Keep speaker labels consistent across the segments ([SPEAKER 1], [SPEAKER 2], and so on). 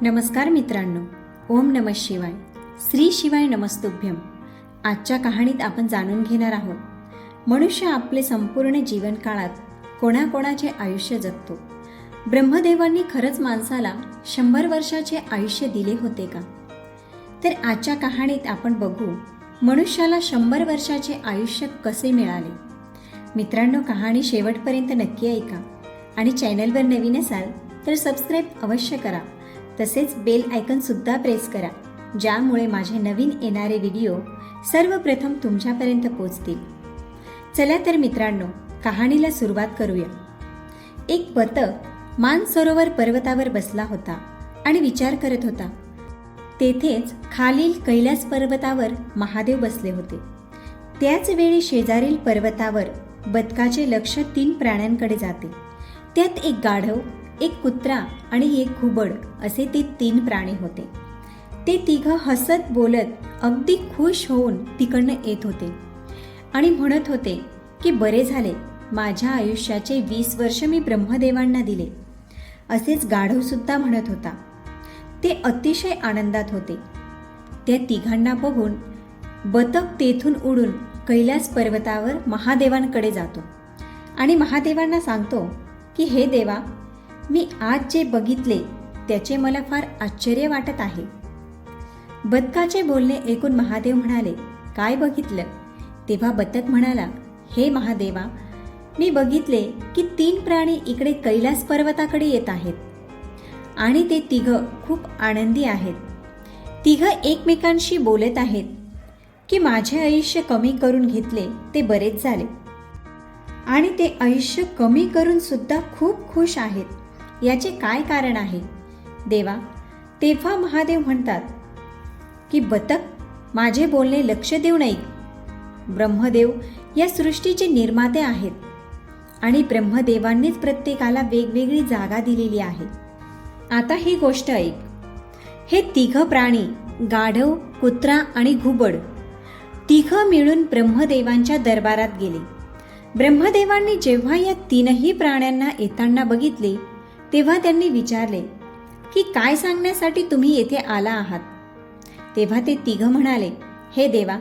[SPEAKER 1] नमस्कार मित्रांनो, ओम नमः शिवाय. श्री शिवाय नमस्तुभ्यम. आजच्या कहाणीत आपण जाणून घेणार आहोत, मनुष्य आपले संपूर्ण जीवनकाळात कोणाकोणाचे आयुष्य जगतो. ब्रह्मदेवांनी खरंच माणसाला 100 वर्षाचे आयुष्य दिले होते का? तर आजच्या कहाणीत आपण बघू मनुष्याला 100 वर्षाचे आयुष्य कसे मिळाले. मित्रांनो, कहाणी शेवटपर्यंत नक्की ऐका आणि चॅनलवर नवीन असाल तर सबस्क्राईब अवश्य करा. तसेच बेल आयकॉन सुद्धा प्रेस करा, ज्यामुळे माझे नवीन येणारे व्हिडिओ सर्वप्रथम तुमच्यापर्यंत पोहोचतील. चला तर मित्रांनो, कहाणीला सुरुवात करूया. एक बदक मानसरोवर पर्वतावर बसला होता आणि विचार करत होता. तेथेच खालील कैलास पर्वतावर महादेव बसले होते. त्याच वेळी शेजारील पर्वतावर बदकाचे लक्ष 3 प्राण्यांकडे जाते. त्यात एक गाढव, एक कुत्रा आणि एक घुबड असे ते 3 प्राणी होते. ते तिघं हसत बोलत अगदी खुश होऊन तिकडनं येत होते आणि म्हणत होते की बरे झाले, माझ्या आयुष्याचे 20 वर्ष मी ब्रह्मदेवांना दिले. असेच गाढव सुद्धा म्हणत होता. ते अतिशय आनंदात होते. त्या तिघांना बघून बदक तेथून उडून कैलास पर्वतावर महादेवांकडे जातो आणि महादेवांना सांगतो की हे देवा, मी आज जे बघितले त्याचे मला फार आश्चर्य वाटत आहे. बदकाचे बोलणे ऐकून महादेव म्हणाले, काय बघितलं? तेव्हा बदक म्हणाला, हे महादेवा, मी बघितले की 3 प्राणी इकडे कैलास पर्वताकडे येत आहेत आणि ते तिघं खूप आनंदी आहेत. तिघं एकमेकांशी बोलत आहेत की माझे आयुष्य कमी करून घेतले ते बरेच झाले आणि ते आयुष्य कमी करून सुद्धा खूप खुश आहेत. याचे काय कारण आहे देवा? तेव्हा महादेव म्हणतात की बदक, माझे बोलणे लक्ष देऊन ऐक. ब्रह्मदेव या सृष्टीचे निर्माते आहेत आणि ब्रह्मदेवांनीच प्रत्येकाला वेगवेगळी जागा दिलेली आहे. आता ही गोष्ट ऐक. हे 3 प्राणी, गाढव, कुत्रा आणि घुबड, तिघं मिळून ब्रह्मदेवांच्या दरबारात गेले. ब्रह्मदेवांनी जेव्हा या 3ही प्राण्यांना येताना बघितले तेव्हा त्यांनी विचारले की काय सांगण्यासाठी तुम्ही येथे आला आहात? तेव्हा ते तिघं म्हणाले, हे देवा,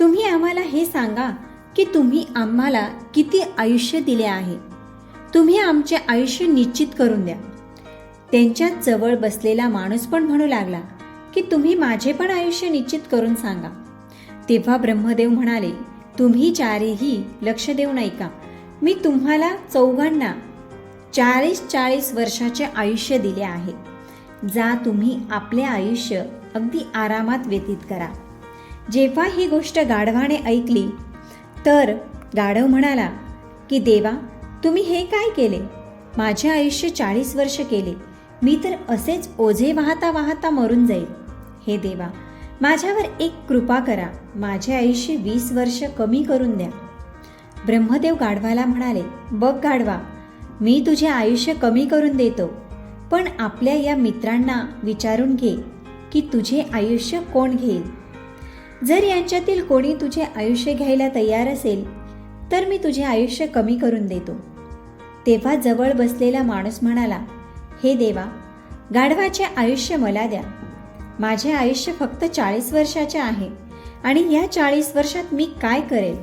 [SPEAKER 1] तुम्ही आम्हाला हे सांगा की तुम्ही आम्हाला किती आयुष्य दिले आहे. तुम्ही आमचे आयुष्य निश्चित करून द्या. त्यांच्या जवळ बसलेला माणूस पण म्हणू लागला की तुम्ही माझे पण आयुष्य निश्चित करून सांगा. तेव्हा ब्रह्मदेव म्हणाले, तुम्ही 4ही लक्ष देऊन ऐका. मी तुम्हाला 4घांना 40 वर्षाचे आयुष्य दिले आहे. जा तुम्ही आपले आयुष्य अगदी आरामात व्यतीत करा. जेव्हा ही गोष्ट गाढवाने ऐकली तर गाढव म्हणाला की देवा, तुम्ही हे काय केले? माझे आयुष्य 40 वर्ष केले. मी तर असेच ओझे वाहता वाहता मरून जाईल. हे देवा, माझ्यावर एक कृपा करा. माझे आयुष्य 20 वर्ष कमी करून द्या. ब्रह्मदेव गाढवाला म्हणाले, बघ गाढवा, मी तुझे आयुष्य कमी करून देतो, पण आपल्या या मित्रांना विचारून घे की तुझे आयुष्य कोण घेईल. जर यांच्यातील कोणी तुझे आयुष्य घ्यायला तयार असेल तर मी तुझे आयुष्य कमी करून देतो. तेव्हा जवळ बसलेला माणूस म्हणाला, हे देवा, गाढवाचे आयुष्य मला द्या. माझे आयुष्य फक्त 40 वर्षाचे आहे आणि या 40 वर्षात मी काय करेल?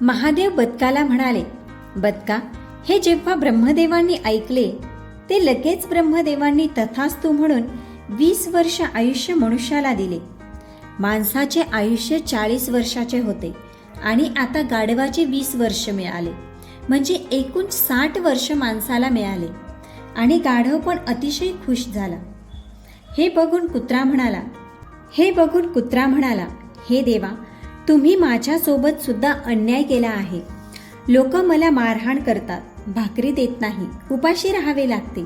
[SPEAKER 1] महादेव बदकाला म्हणाले, बदका, हे जेव्हा ब्रह्मदेवांनी ऐकले ते लगेच ब्रह्मदेवांनी तथास्तु म्हणून 20 वर्ष आयुष्य मनुष्याला दिले. माणसाचे आयुष्य 40 वर्षाचे होते आणि आता गाढवाचे 20 वर्ष मिळाले, म्हणजे एकूण 60 वर्ष माणसाला मिळाले आणि गाढव पण अतिशय खुश झाला. हे बघून कुत्रा म्हणाला, हे देवा, तुम्ही माझ्यासोबत सुद्धा अन्याय केला आहे. लोक मला मारहाण करतात, भाकरी देत नाही, उपाशी राहावे लागते.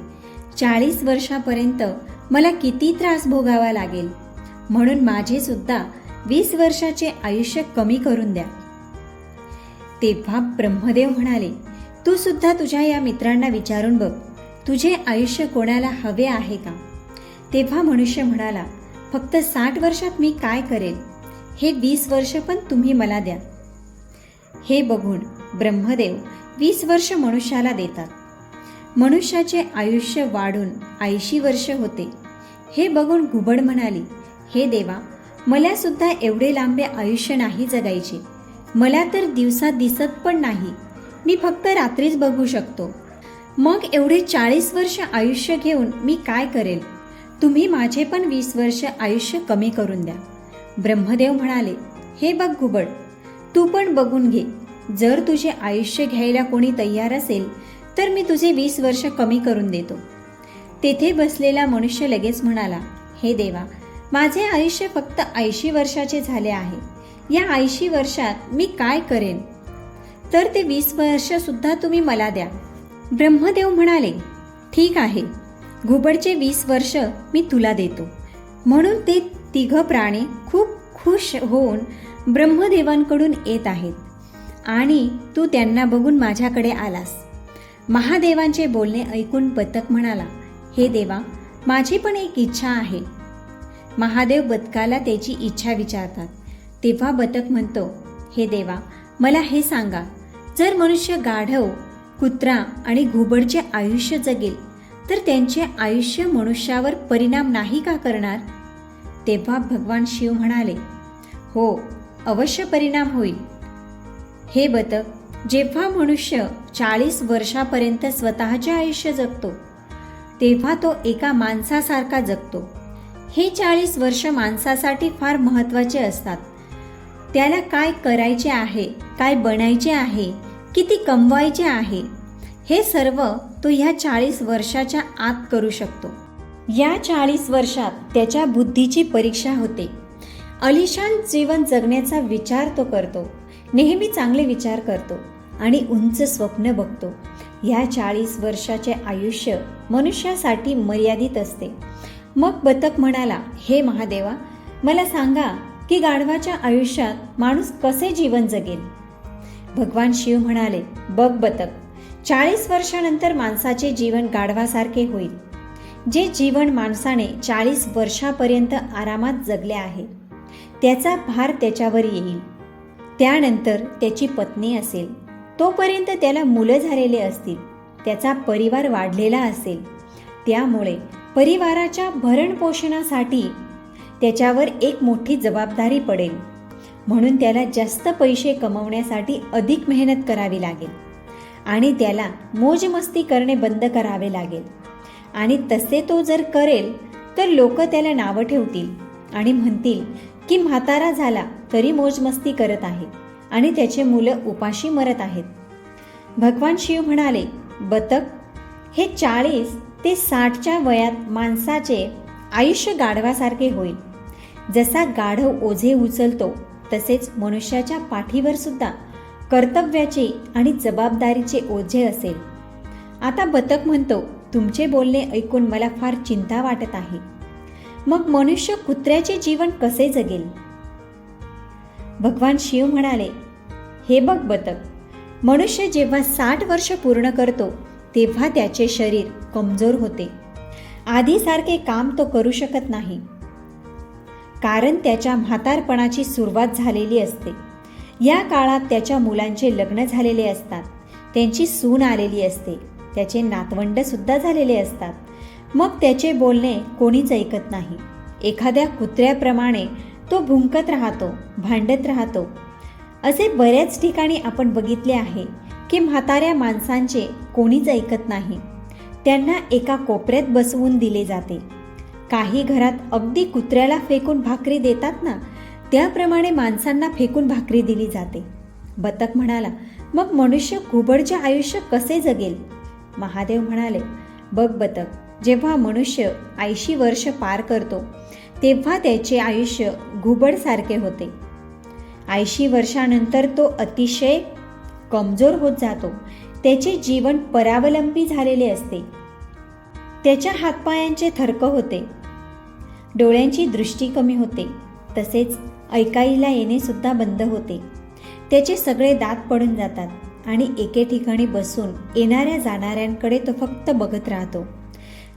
[SPEAKER 1] 40 वर्षापर्यंत मला किती त्रास भोगावा लागेल. म्हणून माझे सुद्धा 20 वर्षाचे आयुष्य कमी करून द्या. तेव्हा ब्रह्मदेव म्हणाले, तू सुद्धा तुझ्या या मित्रांना विचारून बघ, तुझे आयुष्य कोणाला हवे आहे का? तेव्हा मनुष्य म्हणाला, फक्त 60 वर्षात मी काय करेल? हे 20 वर्ष पण तुम्ही मला द्या. हे बघून ब्रह्मदेव 20 वर्ष मनुष्याला देतात. मनुष्याचे आयुष्य वाढून 80 वर्ष होते. हे बघून घुबड म्हणाली, हे देवा, मला सुद्धा एवढे लांबे आयुष्य नाही जगायचे. मला तर दिवसा दिसत पण नाही. मी फक्त रात्रीच बघू शकतो. मग एवढे 40 वर्ष आयुष्य घेऊन मी काय करेल? तुम्ही माझे पण 20 वर्ष आयुष्य कमी करून द्या. ब्रह्मदेव म्हणाले, हे बघ घुबड, तू पण बघून घे. जर तुझे आयुष्य घ्यायला कोणी तयार असेल तर मी तुझे 20 वर्ष कमी करून देतो. तेथे बसलेला मनुष्य लगेच म्हणाला, हे देवा, माझे आयुष्य फक्त 80 वर्षाचे झाले आहे. या 80 वर्षात मी काय करेन? तर ते 20 वर्ष सुद्धा तुम्ही मला द्या. ब्रह्मदेव म्हणाले, ठीक आहे, घुबडचे 20 वर्ष मी तुला देतो. म्हणून ते तिघ प्राणी खूप खुश होऊन ब्रह्मदेवांकडून येत आहेत आणि तू त्यांना बघून माझ्याकडे आलास. महादेवांचे बोलणे ऐकून बदक म्हणाला, हे देवा, माझी पण एक इच्छा आहे. महादेव बदकाला त्याची इच्छा विचारतात. तेव्हा बदक म्हणतो, हे देवा, मला हे सांगा, जर मनुष्य गाढव, कुत्रा आणि घुबडचे आयुष्य जगेल तर त्यांचे आयुष्य मनुष्यावर परिणाम नाही का करणार? तेव्हा भगवान शिव म्हणाले, हो, अवश्य परिणाम होईल. हे बदक, जेव्हा मनुष्य 40 वर्षापर्यंत स्वतःचे आयुष्य जगतो तेव्हा तो एका माणसासारखा जगतो. हे 40 वर्ष माणसासाठी फार महत्त्वाचे असतात. त्याला काय करायचे आहे, काय बनायचे आहे, किती कमवायचे आहे, हे सर्व तो ह्या 40 वर्षाच्या आत करू शकतो. या 40 वर्षात त्याच्या बुद्धीची परीक्षा होते. आलिशान जीवन जगण्याचा विचार तो करतो. नेहमी चांगले विचार करतो आणि उंच स्वप्न बघतो. या 40 वर्षाचे आयुष्य मनुष्यासाठी मर्यादित असते. मग बदक म्हणाला, हे महादेवा, मला सांगा की गाढवाच्या आयुष्यात माणूस कसे जीवन जगेल? भगवान शिव म्हणाले, बघ बदक, 40 वर्षानंतर माणसाचे जीवन गाढवासारखे होईल. जे जीवन माणसाने 40 वर्षापर्यंत आरामात जगले आहे त्याचा भार त्याच्यावर येईल. त्यानंतर त्याची पत्नी असेल, तोपर्यंत त्याला मुलं झालेले असतील, त्याचा परिवार वाढलेला असेल. त्यामुळे परिवाराच्या भरणपोषणासाठी त्याच्यावर एक मोठी जबाबदारी पडेल. म्हणून त्याला जास्त पैसे कमवण्यासाठी अधिक मेहनत करावी लागेल आणि त्याला मोजमस्ती करणे बंद करावे लागेल. आणि तसे तो जर करेल तर लोक त्याला नावं ठेवतील आणि म्हणतील की म्हातारा झाला तरी मोजमस्ती करत आहे आणि त्याचे मुलं उपाशी मरत आहेत. भगवान शिव म्हणाले, बदक, हे 40 ते 60च्या वयात माणसाचे आयुष्य गाढवासारखे होईल. जसा गाढव ओझे उचलतो तसेच मनुष्याच्या पाठीवर सुद्धा कर्तव्याचे आणि जबाबदारीचे ओझे असेल. आता बदक म्हणतो, तुमचे बोलणे ऐकून मला फार चिंता वाटत आहे. मग मनुष्य कुत्र्याचे जीवन कसे जगेल? भगवान शिव म्हणाले, हे बघ बदक, मनुष्य जेव्हा 60 वर्ष पूर्ण करतो तेव्हा त्याचे शरीर कमजोर होते. आधीसारखे काम तो करू शकत नाही, कारण त्याच्या म्हातारपणाची सुरुवात झालेली असते. या काळात त्याच्या मुलांचे लग्न झालेले असतात, त्यांची सून आलेली असते, त्याचे नातवंड सुद्धा झालेले असतात. मग त्याचे बोलणे कोणीच ऐकत नाही. एखाद्या कुत्र्याप्रमाणे तो भुंकत राहतो, भांडत राहतो. असे बऱ्याच ठिकाणी आपण बघितले आहे की म्हाताऱ्या माणसांचे कोणीच ऐकत नाही. त्यांना एका कोपऱ्यात बसवून दिले जाते. काही घरात अगदी कुत्र्याला फेकून भाकरी देतात ना, त्याप्रमाणे माणसांना फेकून भाकरी दिली जाते. बदक म्हणाला, मग मनुष्य घुबडचे आयुष्य कसे जगेल? महादेव म्हणाले, बघ बदक, जेव्हा मनुष्य 80 वर्ष पार करतो तेव्हा त्याचे आयुष्य घुबडसारखे होते. 80 वर्षानंतर तो अतिशय कमजोर होत जातो. त्याचे जीवन परावलंबी झालेले असते. त्याच्या हातपायांचे थरक होते, डोळ्यांची दृष्टी कमी होते, तसेच ऐकायला येणे सुद्धा बंद होते. त्याचे सगळे दात पडून जातात आणि एके ठिकाणी बसून येणाऱ्या जाणाऱ्यांकडे तो फक्त बघत राहतो,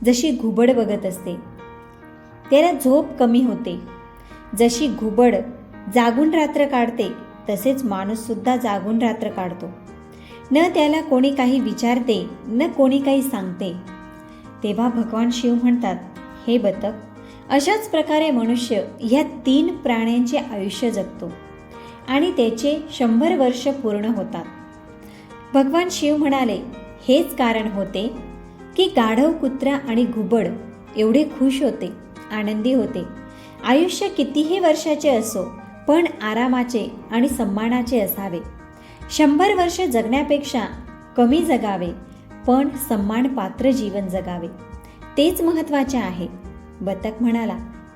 [SPEAKER 1] जशी घुबड बघत असते. त्याला झोप कमी होते. जशी घुबड जागून रात्र काढते तसेच माणूस सुद्धा जागून रात्र काढतो. न त्याला कोणी काही विचारते, न कोणी काही सांगते. तेव्हा भगवान शिव म्हणतात, हे बदक, अशाच प्रकारे मनुष्य ह्या 3 प्राण्यांचे आयुष्य जगतो आणि त्याचे 100 वर्ष पूर्ण होतात. भगवान शिव म्हणाले, हेच कारण होते की गाढव, कुत्रा आणि घुबड एवढे खुश होते, आनंदी होते. आयुष्य कितीही वर्षाचे असो, पण आरामाचे आणि सन्मानाचे असावे. 100 वर्ष जगण्यापेक्षा कमी जगावे, पण सन्मानपात्र जीवन जगावे, तेच महत्त्वाचे आहे. बदक म्हणाला,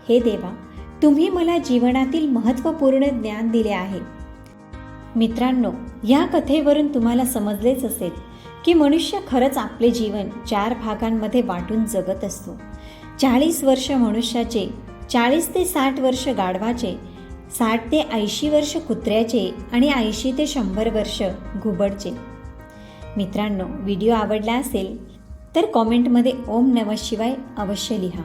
[SPEAKER 1] हे देवा, तुम्ही मला जीवनातील महत्त्वपूर्ण ज्ञान दिले आहे. मित्रांनो, या कथेवरून तुम्हाला समजलेच असेल की मनुष्य खरंच आपले जीवन 4 भागांमध्ये वाटून जगत असतो. 40 वर्ष मनुष्याचे, 40 ते 60 वर्ष गाढवाचे, 60 ते 80 वर्ष कुत्र्याचे आणि 80 ते 100 वर्ष घुबडचे. मित्रांनो, व्हिडिओ आवडला असेल तर कॉमेंटमध्ये ओम नमः शिवाय अवश्य लिहा.